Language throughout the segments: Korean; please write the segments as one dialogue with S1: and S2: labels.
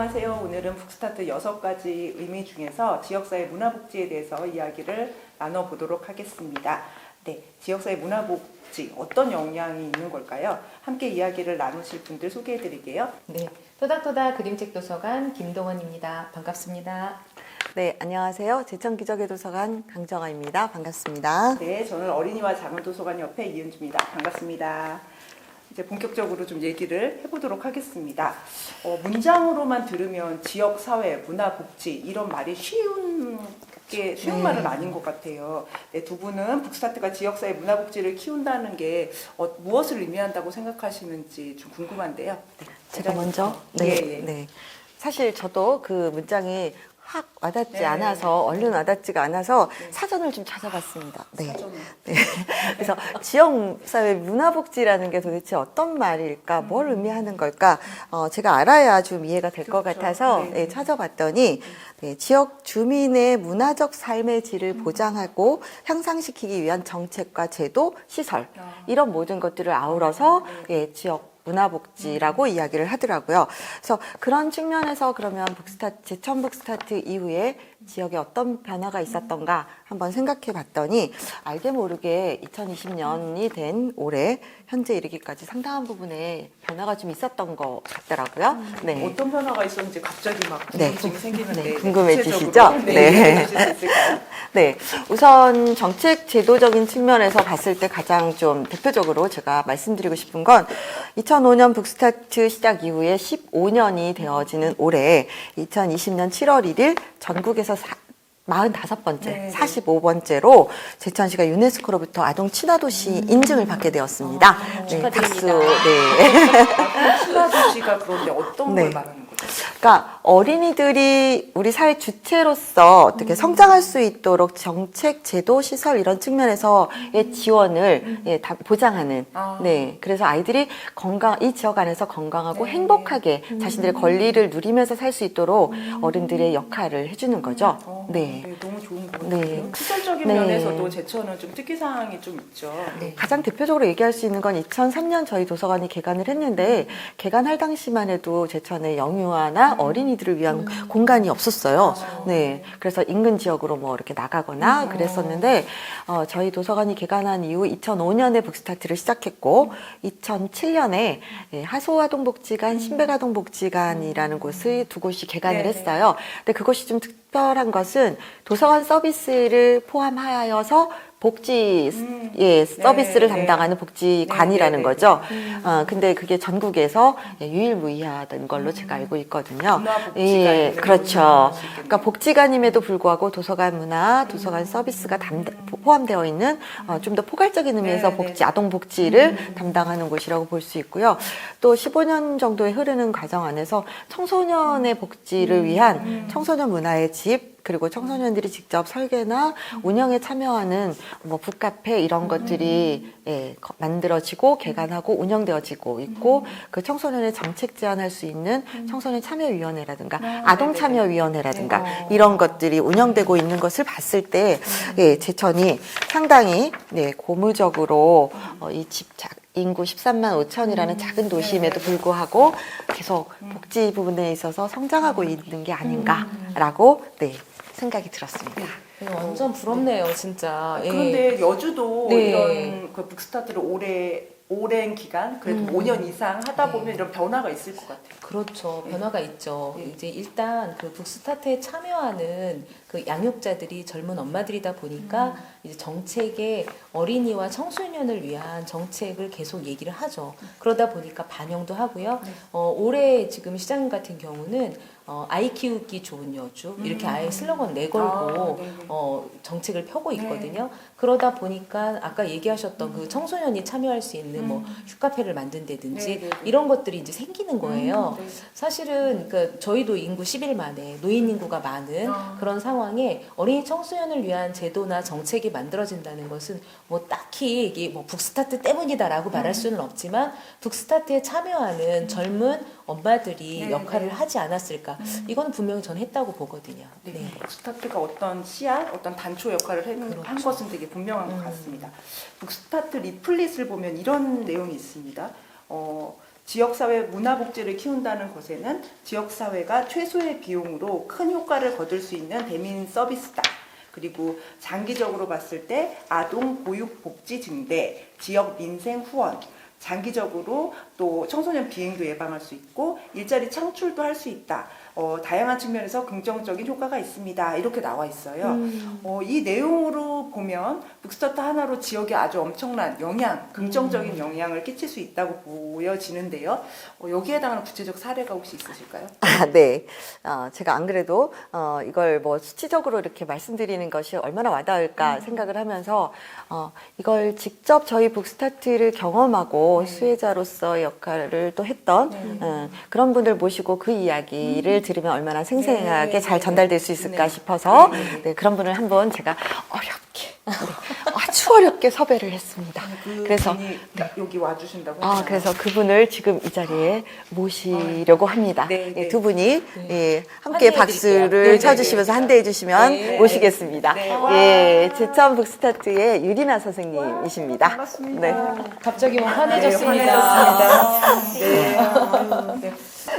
S1: 안녕하세요. 오늘은 북스타트 6가지 의미 중에서 지역사회 문화복지에 대해서 이야기를 나눠보도록 하겠습니다. 네, 지역사회 문화복지 어떤 영향이 있는 걸까요? 함께 이야기를 나누실 분들 소개해드릴게요.
S2: 네, 토닥토닥 그림책 도서관 김동원입니다. 반갑습니다.
S3: 네, 안녕하세요. 제천기적의도서관 강정아입니다. 반갑습니다.
S1: 네, 저는 어린이와 작은도서관 옆에 이은주입니다. 반갑습니다. 이제 본격적으로 좀 얘기를 해보도록 하겠습니다. 문장으로만 들으면 지역사회, 문화복지 이런 말이 쉬운 말은 아닌 것 같아요. 네, 두 분은 북스타트가 지역사회 문화복지를 키운다는 게 무엇을 의미한다고 생각하시는지 좀 궁금한데요. 네,
S3: 제가 먼저? 네. 사실 저도 그 문장이 확 와닿지 않아서, 얼른 와닿지가 않아서 사전을 좀 찾아봤습니다. 네. 네. 그래서 지역사회 문화복지라는 게 도대체 어떤 말일까, 뭘 의미하는 걸까, 제가 알아야 좀 이해가 될 것 같아서 찾아봤더니, 지역 주민의 문화적 삶의 질을 보장하고 향상시키기 위한 정책과 제도, 시설, 이런 모든 것들을 아우러서 지역 문화복지라고 이야기를 하더라고요. 그래서 그런 측면에서 그러면 제천 북스타트 이후에 지역에 어떤 변화가 있었던가 한번 생각해 봤더니 알게 모르게 2020년이 된 올해 현재 이르기까지 상당한 부분에 변화가 좀 있었던 것 같더라고요. 네.
S1: 어떤 변화가 있었는지 갑자기 막 궁금증이 생기는데
S3: 궁금해지시죠?
S1: 네. 주실 수 있을까요?
S3: 네. 우선 정책 제도적인 측면에서 봤을 때 가장 좀 대표적으로 제가 말씀드리고 싶은 건 2005년 북스타트 시작 이후에 15년이 되어지는 올해 2020년 7월 1일 전국에서 45번째, 45번째로 제천시가 유네스코로부터 아동 친화도시 인증을 받게 되었습니다.
S2: 축하드립니다.
S3: 박수. 네.
S1: 아동 친화도시가 그런데 어떤 걸 말하는 거죠?
S3: 그러니까 어린이들이 우리 사회 주체로서 어떻게 성장할 수 있도록 정책, 제도, 시설 이런 측면에서의 지원을 다 보장하는. 네, 그래서 아이들이 이 지역 안에서 건강하고 행복하게 자신들의 권리를 누리면서 살 수 있도록 어른들의 역할을 해주는 거죠.
S1: 네, 너무 좋은 것 같아요. 시설적인 면에서도 제천은 좀 특이사항이 좀 있죠.
S3: 가장 대표적으로 얘기할 수 있는 건 2003년 저희 도서관이 개관을 했는데 개관할 당시만 해도 제천에 영유아나 어린이들을 위한 공간이 없었어요. 네, 그래서 인근 지역으로 뭐 이렇게 나가거나 그랬었는데 저희 도서관이 개관한 이후 2005년에 북스타트를 시작했고 2007년에 하소아동복지관, 신백아동복지관이라는 곳을 두 곳이 개관을 했어요. 근데 그것이 좀 특별한 것은 도서관 서비스를 포함하여서 복지 서비스를 담당하는 복지관이라는 거죠. 근데 그게 전국에서 유일무이하던 걸로 제가 알고 있거든요. 그렇죠. 그러니까 복지관임에도 불구하고 도서관 문화, 도서관 서비스가 포함되어 있는 좀 더 포괄적인 의미에서 아동 복지를 담당하는 곳이라고 볼 수 있고요. 또 15년 정도의 흐르는 과정 안에서 청소년의 복지를 위한 청소년 문화의 집, 그리고 청소년들이 직접 설계나 운영에 참여하는 뭐 북카페 이런 것들이 만들어지고 개관하고 운영되어지고 있고 그 청소년의 정책 제안할 수 있는 청소년 참여위원회라든가 아동 참여위원회라든가 이런 것들이 운영되고 있는 것을 봤을 때 제천이 상당히 고무적으로 이 인구 13만 5천이라는 작은 도시임에도 불구하고 계속 복지 부분에 있어서 성장하고 있는 게 아닌가라고 생각이 들었습니다.
S2: 완전 부럽네요, 진짜.
S1: 그런데 여주도 이런 그 북스타트를 오랜 기간, 그래도 5년 이상 하다 보면 이런 변화가 있을 것 같아요.
S2: 그렇죠. 변화가 있죠. 이제 일단 그 북스타트에 참여하는 그 양육자들이 젊은 엄마들이다 보니까 이제 정책에 어린이와 청소년을 위한 정책을 계속 얘기를 하죠. 그러다 보니까 반영도 하고요. 올해 지금 시장 같은 경우는 아이 키우기 좋은 여주 이렇게 아예 슬로건 내걸고 정책을 펴고 있거든요. 그러다 보니까 아까 얘기하셨던 그 청소년이 참여할 수 있는 뭐 휴카페를 만든다든지 이런 것들이 이제 생기는 거예요. 사실은 그러니까 저희도 인구 11만에 노인 인구가 많은 그런 상황에 어린이 청소년을 위한 제도나 정책이 만들어진다는 것은 뭐 딱히 이게 뭐 북스타트 때문이다라고 말할 수는 없지만 북스타트에 참여하는 젊은 엄마들이 역할을 하지 않았을까. 이건 분명히 전 했다고 보거든요.
S1: 북스타트가 어떤 씨앗, 어떤 단초 역할을 한 것은 되게 분명한 것 같습니다. 북스타트 리플릿을 보면 이런 내용이 있습니다. 지역사회 문화복지를 키운다는 것에는 지역사회가 최소의 비용으로 큰 효과를 거둘 수 있는 대민 서비스다. 그리고 장기적으로 봤을 때 아동 보육 복지 증대, 지역 민생 후원, 장기적으로 또 청소년 비행도 예방할 수 있고 일자리 창출도 할 수 있다. 다양한 측면에서 긍정적인 효과가 있습니다. 이렇게 나와 있어요. 이 내용으로 보면 북스타트 하나로 지역에 아주 엄청난 영향, 긍정적인 영향을 끼칠 수 있다고 보여지는데요. 여기에 해당하는 구체적 사례가 혹시 있으실까요?
S3: 네. 제가 안 그래도 이걸 뭐 수치적으로 이렇게 말씀드리는 것이 얼마나 와닿을까 생각을 하면서 이걸 직접 저희 북스타트를 경험하고 수혜자로서의 역할을 또 했던 그런 분들 모시고 그 이야기를 들으면 얼마나 생생하게 잘 전달될 수 있을까 싶어서 네, 그런 분을 한번 제가 어렵게 아주 어렵게 섭외를 했습니다. 그래서
S1: 분이 여기 와주신다고 했잖아요.
S3: 그래서 그분을 지금 이 자리에 모시려고 합니다.
S1: 네, 네.
S3: 두 분이 예, 함께
S2: 환대해
S3: 박수를
S2: 드릴게요. 네,
S3: 쳐주시면서
S2: 네,
S3: 환대해 주시면
S2: 네.
S3: 모시겠습니다.
S1: 네.
S3: 예, 제천 북스타트의 유리나 선생님이십니다.
S1: 반갑습니다.
S3: 네.
S2: 갑자기
S1: 네,
S2: 환해졌습니다.
S1: 환해졌습니다. 네. 아유, 네.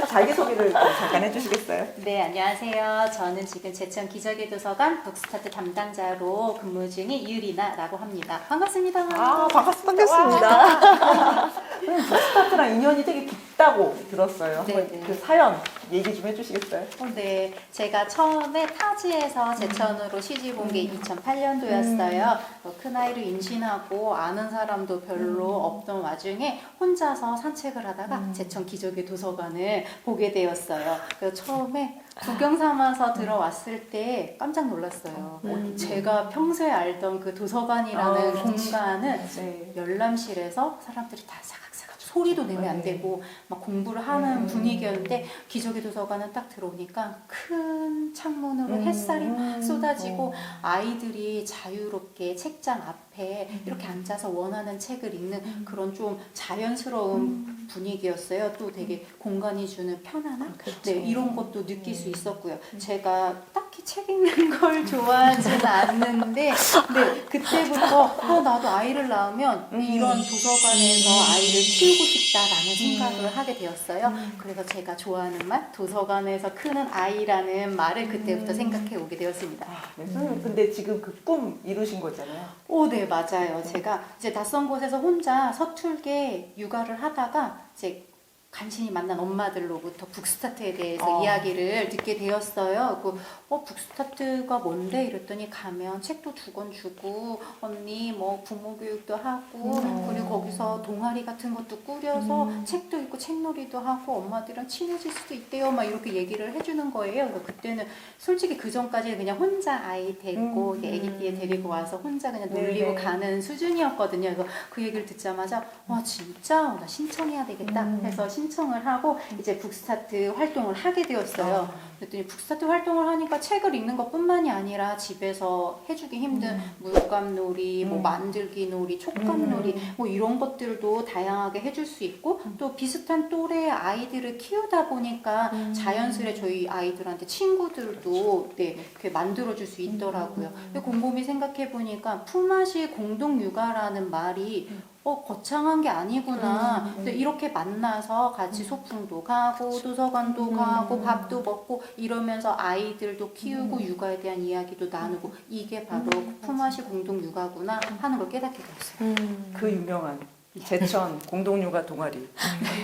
S1: 자기소개를 좀 잠깐 해주시겠어요?
S4: 네, 안녕하세요. 저는 지금 제천 기저귀 도서관 북스타트 담당자로 근무 중인 유리나라고 합니다. 반갑습니다.
S3: 반갑습니다.
S1: 북스타트랑 인연이 되게 깊다고 들었어요.
S4: 네,
S1: 한번
S4: 네.
S1: 그 사연 얘기 좀 해주시겠어요?
S4: 네, 제가 처음에 타지에서 제천으로 시집 온 게 2008년도였어요. 큰아이를 임신하고 아는 사람도 별로 없던 와중에 혼자서 산책을 하다가 제천 기저귀 도서관을 보게 되었어요. 그래서 처음에 구경 삼아서 들어왔을 때 깜짝 놀랐어요. 제가 평소에 알던 그 도서관이라는 공간은
S1: 네.
S4: 열람실에서 사람들이 다 사각사각 소리도 내면 안 되고 막 공부를 하는 분위기였는데 기저귀 도서관은 딱 들어오니까 큰 창문으로 햇살이 막 쏟아지고 아이들이 자유롭게 책장 앞에 이렇게 앉아서 원하는 책을 읽는 그런 좀 자연스러운 분위기였어요. 또 되게 공간이 주는 편안함? 네, 이런 것도 느낄 수 있었고요. 제가 딱히 책 읽는 걸 좋아하지는 않는데 네, 그때부터 나도 아이를 낳으면 이런 도서관에서 아이를 키우고 싶다라는 생각을 하게 되었어요. 그래서 제가 좋아하는 말 도서관에서 크는 아이라는 말을 그때부터 생각해 오게 되었습니다.
S1: 네, 선생님, 근데 지금 그 꿈 이루신 거잖아요.
S4: 오, 네, 맞아요. 제가 이제 낯선 곳에서 혼자 서툴게 육아를 하다가 이제 간신히 만난 엄마들로부터 북스타트에 대해서 이야기를 듣게 되었어요. 북스타트가 뭔데? 이랬더니 가면 책도 2권 주고 언니 뭐 부모 교육도 하고 그리고 거기서 동아리 같은 것도 꾸려서 책도 읽고 책놀이도 하고 엄마들이랑 친해질 수도 있대요. 막 이렇게 얘기를 해주는 거예요. 그래서 그때는 솔직히 그 전까지는 그냥 혼자 아이 데리고 애기띠에 데리고 와서 혼자 그냥 놀리고
S1: 네네.
S4: 가는 수준이었거든요. 그래서 그 얘기를 듣자마자 와 진짜 나 신청해야 되겠다 해서 신청을 하고 이제 북스타트 활동을 하게 되었어요. 그랬더니 북스타트 활동을 하니까 책을 읽는 것뿐만이 아니라 집에서 해주기 힘든 물감놀이, 뭐 만들기 놀이, 촉감놀이 뭐 이런 것들도 다양하게 해줄 수 있고 또 비슷한 또래의 아이들을 키우다 보니까 자연스레 저희 아이들한테 친구들도 네, 이렇게 만들어줄 수 있더라고요. 근데 곰곰이 생각해 보니까 품앗이 공동 육아라는 말이 거창한 게 아니구나. 근데 이렇게 만나서 같이 소풍도 가고 도서관도 가고 밥도 먹고 이러면서 아이들도 키우고 육아에 대한 이야기도 나누고 이게 바로 품앗이 공동 육아구나 하는 걸 깨닫게 되었어요.
S1: 그 유명한 제천 공동육아 동아리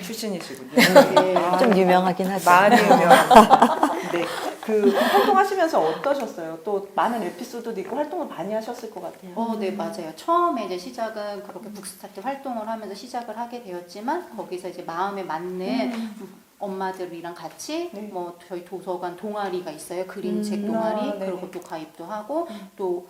S1: 출신이시군요.
S4: 네.
S3: 좀 유명하긴 하죠.
S1: 많이 유명한. 네. 그 활동하시면서 어떠셨어요? 또 많은 에피소드도 있고 활동을 많이 하셨을 것 같아요.
S4: 네, 맞아요. 처음에 이제 시작은 그렇게 북스타트 활동을 하면서 시작을 하게 되었지만 거기서 이제 마음에 맞는 엄마들이랑 같이
S1: 네.
S4: 뭐 저희 도서관 동아리가 있어요. 그림책 동아리.
S1: 네네.
S4: 그리고 또 가입도 하고 또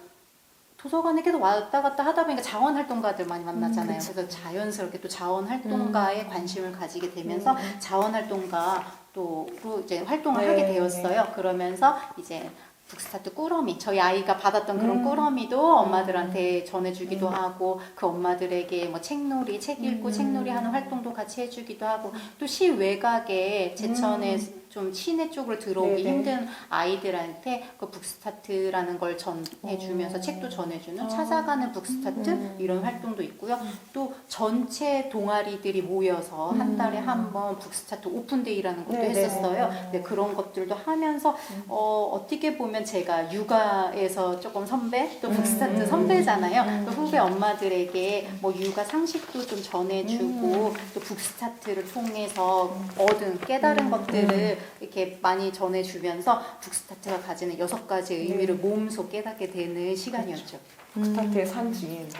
S4: 도서관에 계속 왔다 갔다 하다 보니까 자원활동가들 많이 만나잖아요. 그래서 자연스럽게 또 자원활동가에 관심을 가지게 되면서 자원활동가로 이제 활동을 하게 되었어요. 그러면서 이제 북스타트 꾸러미, 저희 아이가 받았던 그런 꾸러미도 엄마들한테 전해주기도 하고 그 엄마들에게 뭐 책놀이, 책 읽고 책놀이 하는 활동도 같이 해주기도 하고 또 시 외곽에 제천에 좀 시내 쪽으로 들어오기
S1: 네네.
S4: 힘든 아이들한테 그 북스타트라는 걸 전해주면서 책도 전해주는 찾아가는 북스타트 이런 활동도 있고요. 또 전체 동아리들이 모여서 한 달에 한 번 북스타트 오픈데이라는 것도
S1: 네네.
S4: 했었어요. 네, 그런 것들도 하면서 어떻게 보면 제가 육아에서 조금 선배, 또 북스타트 선배잖아요. 또 후배 엄마들에게 뭐 육아 상식도 좀 전해주고 또 북스타트를 통해서 얻은 깨달은 것들을 이렇게 많이 전해주면서 북스타트가 가지는 6가지 의미를 몸소 깨닫게 되는 시간이었죠.
S1: 북스타트의 산증인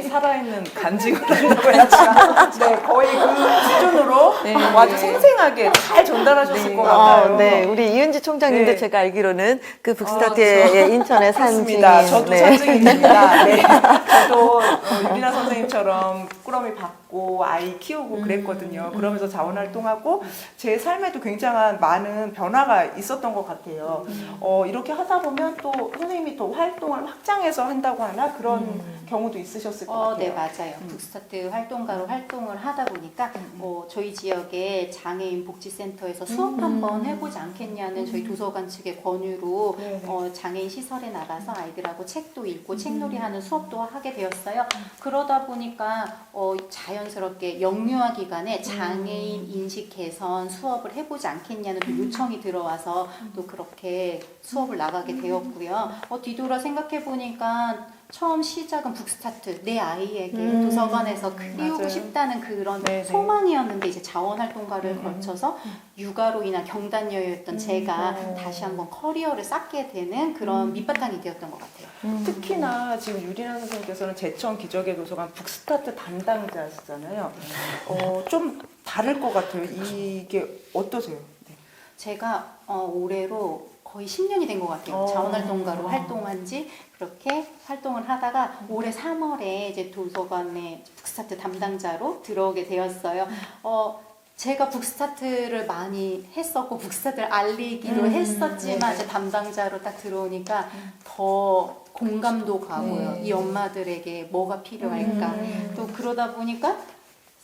S1: 살아있는 간직이라고 해야 되나? 네, 거의 그 수준으로 아주 생생하게 잘 전달하셨을 것 같아요.
S3: 네, 우리 이은지 총장님도
S1: 네.
S3: 제가 알기로는 그 북스타트의 인천의 산증인.
S1: 맞습니다. 저도
S3: 네.
S1: 산증인입니다. 네. 저도 유리나 선생님처럼 꾸러미 받고 아이 키우고 그랬거든요. 그러면서 자원활동하고 제 삶에도 굉장한 많은 변화가 있었던 것 같아요. 이렇게 하다 보면 또 선생님이 또 활동을 확장해서 한다고 하나 그런 경우도 있으셨을 것 같아요.
S4: 네, 맞아요. 북스타트 활동가로 활동을 하다 보니까 저희 지역의 장애인 복지센터에서 수업 한번 해보지 않겠냐는 저희 도서관 측의 권유로
S1: 네네.
S4: 장애인 시설에 나가서 아이들하고 책도 읽고 책놀이하는 수업도 하게 되었어요. 그러다 보니까 자연스럽게 영유아 기간에 장애인 인식 개선 수업을 해보지 않겠냐는 또 요청이 들어와서 또 그렇게 수업을 나가게 되었고요. 뒤돌아 생각해 보니까 처음 시작은 북스타트, 내 아이에게 도서관에서 키우고
S1: 맞아요.
S4: 싶다는 그런
S1: 네네.
S4: 소망이었는데 이제 자원활동가를 거쳐서 육아로 인한 경단녀였던 제가 다시 한번 커리어를 쌓게 되는 그런 밑바탕이 되었던 것 같아요.
S1: 특히나 지금 유리나 선생님께서는 제천 기적의 도서관 북스타트 담당자시잖아요. 좀 다를 것 같아요. 이게 어떠세요? 네.
S4: 제가 올해로 거의 10년이 된 것 같아요. 자원활동가로 활동한 지 그렇게 활동을 하다가 올해 3월에 이제 도서관에 북스타트 담당자로 들어오게 되었어요. 제가 북스타트를 많이 했었고 북스타트를 알리기도 했었지만 이제 담당자로 딱 들어오니까 더 공감도 가고요. 이 엄마들에게 뭐가 필요할까. 또 그러다 보니까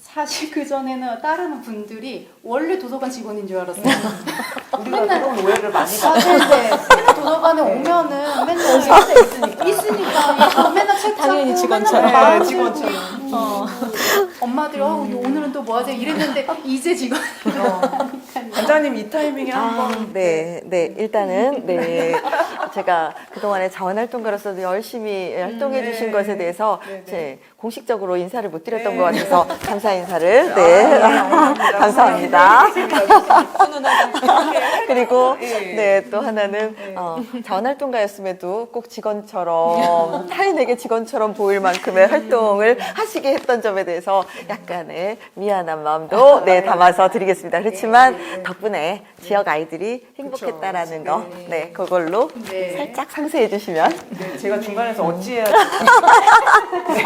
S4: 사실 그전에는 다른 분들이 원래 도서관 직원인 줄 알았어요.
S1: 우리가 그런 오해를 많이
S4: 아,
S1: 받아요.
S4: 네네. 맨날 도서관에 오면은 맨날 있으니까 맨날 책
S2: 당연히
S4: 찾고
S2: 직원처럼.
S4: 맨날 마음
S1: 직원처럼.
S4: 쓰고 엄마들이 오늘은 또 뭐 하세요? 이랬는데 이제 직원.
S1: 관장님 이 타이밍에 한번
S3: 네, 일단은, 제가 그동안에 자원활동가로서도 열심히 활동해 주신 것에 대해서 제 공식적으로 인사를 못 드렸던 것 같아서 감사 인사를, 감사합니다. 그리고, 또 하나는, 자원활동가였음에도 꼭 직원처럼, 타인에게 직원처럼 보일 만큼의 활동을 하시게 했던 점에 대해서 약간의 미안한 마음도, 담아서 드리겠습니다. 그렇지만, 덕분에 지역 아이들이 행복했다라는 거, 그걸로 살짝 상세해 주시면.
S1: 네, 제가 중간에서 어찌해야 될지.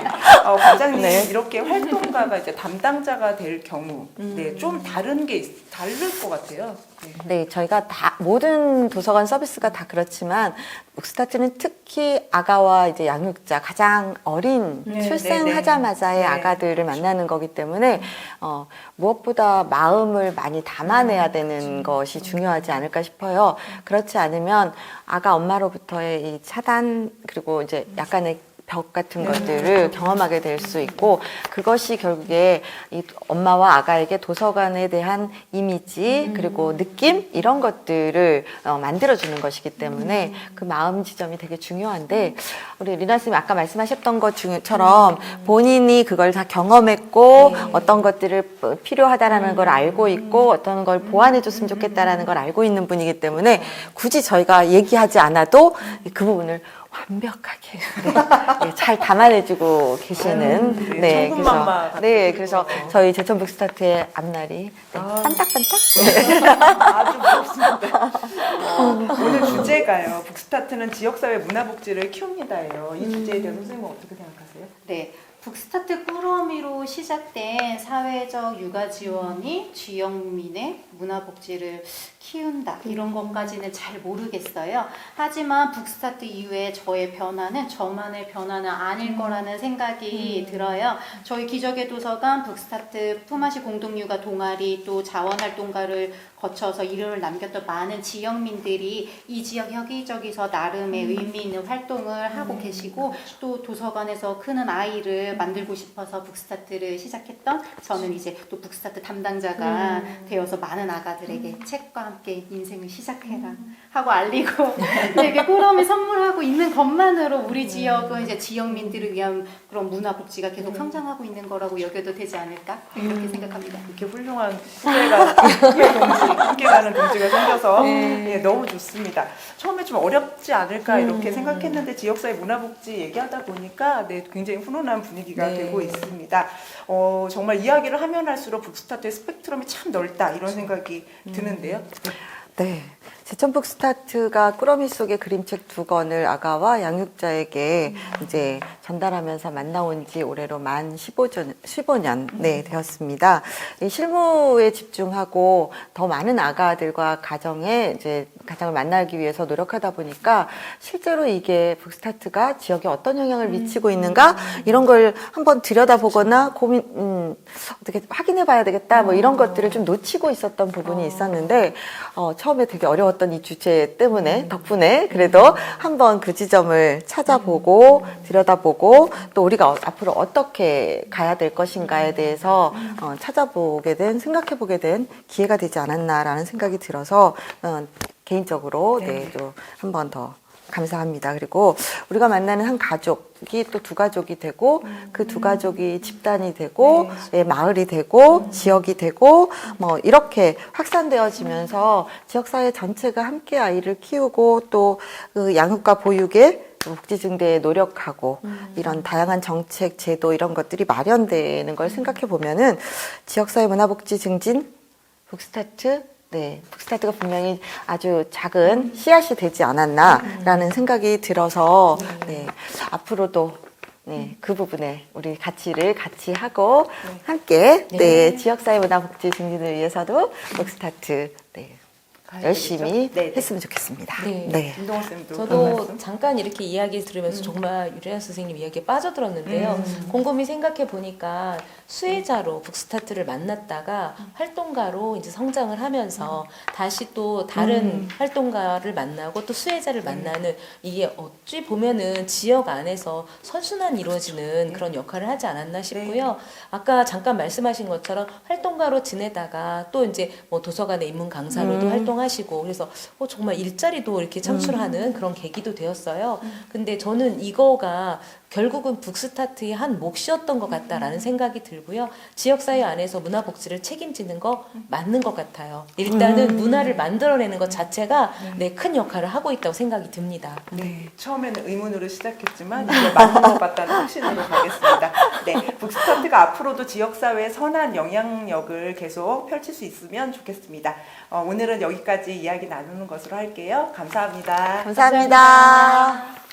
S1: 관장님 이렇게 활동가가 이제 담당자가 될 경우, 좀 다른 게 다를 것 같아요.
S3: 네, 저희가 모든 도서관 서비스가 다 그렇지만, 북스타트는 특히 아가와 이제 양육자, 가장 어린 출생하자마자의 아가들을 만나는 거기 때문에, 무엇보다 마음을 많이 담아내야 되는 것이 중요하지 않을까 싶어요. 그렇지 않으면 아가 엄마로부터의 이 차단, 그리고 이제 약간의 벽 같은 것들을 경험하게 될 수 있고, 그것이 결국에 이 엄마와 아가에게 도서관에 대한 이미지 그리고 느낌 이런 것들을 만들어주는 것이기 때문에 그 마음 지점이 되게 중요한데, 우리 리나 선생님이 아까 말씀하셨던 것처럼 본인이 그걸 다 경험했고 어떤 것들을 필요하다라는 걸 알고 있고 어떤 걸 보완해 줬으면 좋겠다라는 걸 알고 있는 분이기 때문에 굳이 저희가 얘기하지 않아도 그 부분을 완벽하게 잘 담아내주고 계시는
S1: 천군만마
S3: 그래서 저희 제천 북스타트의 앞날이 반짝반짝
S1: 아주 부럽습니다. 오늘 주제가요. 북스타트는 지역사회 문화복지를 키웁니다예요. 이 주제에 대해서 선생님은 어떻게 생각하세요?
S4: 네. 북스타트 꾸러미로 시작된 사회적 육아 지원이 지역민의 문화복지를 키운다 이런 것까지는 잘 모르겠어요. 하지만 북스타트 이후에 저의 변화는 저만의 변화는 아닐 거라는 생각이 들어요. 저희 기적의 도서관 북스타트 품앗이 공동육아 동아리 또 자원활동가를 거쳐서 이름을 남겼던 많은 지역민들이 이 지역 여기저기서 나름의 의미 있는 활동을 하고 계시고 또 도서관에서 크는 아이를 만들고 싶어서 북스타트를 시작했던 저는 이제 또 북스타트 담당자가 되어서 많은 아가들에게 책과 함께 인생을 시작해라 하고 알리고 되게 꾸러미 선물하고 있는 것만으로 우리 지역은 이제 지역민들을 위한 그런 문화복지가 계속 성장하고 있는 거라고 여겨도 되지 않을까 이렇게 생각합니다.
S1: 이렇게 훌륭한 함께 가는 동지가 생겨서 예, 너무 좋습니다. 처음에 좀 어렵지 않을까 이렇게 생각했는데 지역사회 문화복지 얘기하다 보니까 네, 굉장히 훈훈한 분위기가
S2: 네.
S1: 되고 있습니다. 정말 이야기를 하면 할수록 북스타트의 스펙트럼이 참 넓다 이런 생각이 드는데요.
S3: 네. 제천북 스타트가 꾸러미 속의 그림책 2권을 아가와 양육자에게 이제 전달하면서 만나온 지 올해로 만 15년 네, 되었습니다. 이 실무에 집중하고 더 많은 아가들과 가정을 만나기 위해서 노력하다 보니까 실제로 이게 북스타트가 지역에 어떤 영향을 미치고 있는가 이런 걸 한번 들여다보거나 어떻게 확인해 봐야 되겠다 뭐 이런 것들을 좀 놓치고 있었던 부분이 있었는데 처음에 되게 어려웠던 이 주제 때문에 덕분에 그래도 한번 그 지점을 찾아보고 들여다보고 또 우리가 앞으로 어떻게 가야 될 것인가에 대해서 찾아보게 된 생각해보게 된 기회가 되지 않았나라는 생각이 들어서 개인적으로 네, 또 한 번 더 감사합니다. 그리고 우리가 만나는 한 가족이 또 두 가족이 되고 그 두 가족이 집단이 되고 예, 마을이 되고 지역이 되고 뭐 이렇게 확산되어지면서 지역사회 전체가 함께 아이를 키우고 또 그 양육과 보육에 복지증대에 노력하고 이런 다양한 정책, 제도 이런 것들이 마련되는 걸 생각해 보면은 지역사회 문화복지 증진, 북스타트 네, 북스타트가 분명히 아주 작은 씨앗이 되지 않았나라는 생각이 들어서 네, 앞으로도 네, 그 부분에 우리 가치를 같이 하고 함께 네, 지역사회 문화복지 증진을 위해서도 북스타트 네, 열심히
S1: 네, 네.
S3: 했으면 좋겠습니다.
S2: 네.
S3: 네.
S1: 김동원 쌤도
S2: 저도 잠깐 이렇게 이야기 들으면서 정말 유래아 선생님 이야기에 빠져들었는데요. 곰곰이 생각해 보니까 수혜자로 북스타트를 만났다가 활동가로 이제 성장을 하면서 다시 또 다른 활동가를 만나고 또 수혜자를 만나는 이게 어찌 보면은 지역 안에서 선순환 이루어지는 그런 역할을 하지 않았나 싶고요. 아까 잠깐 말씀하신 것처럼 활동가로 지내다가 또 이제 뭐 도서관의 입문 강사로도 활동하시고 그래서 정말 일자리도 이렇게 창출하는 그런 계기도 되었어요. 근데 저는 이거가 결국은 북스타트의 한 몫이었던 것 같다라는 생각이 들고요. 지역사회 안에서 문화복지를 책임지는 거 맞는 것 같아요. 일단은 문화를 만들어내는 것 자체가 네, 큰 역할을 하고 있다고 생각이 듭니다.
S1: 네, 처음에는 의문으로 시작했지만 이제 맞는 것 같다는 확신으로 가겠습니다. 네, 북스타트가 앞으로도 지역사회에 선한 영향력을 계속 펼칠 수 있으면 좋겠습니다. 오늘은 여기까지 이야기 나누는 것으로 할게요. 감사합니다.
S3: 감사합니다.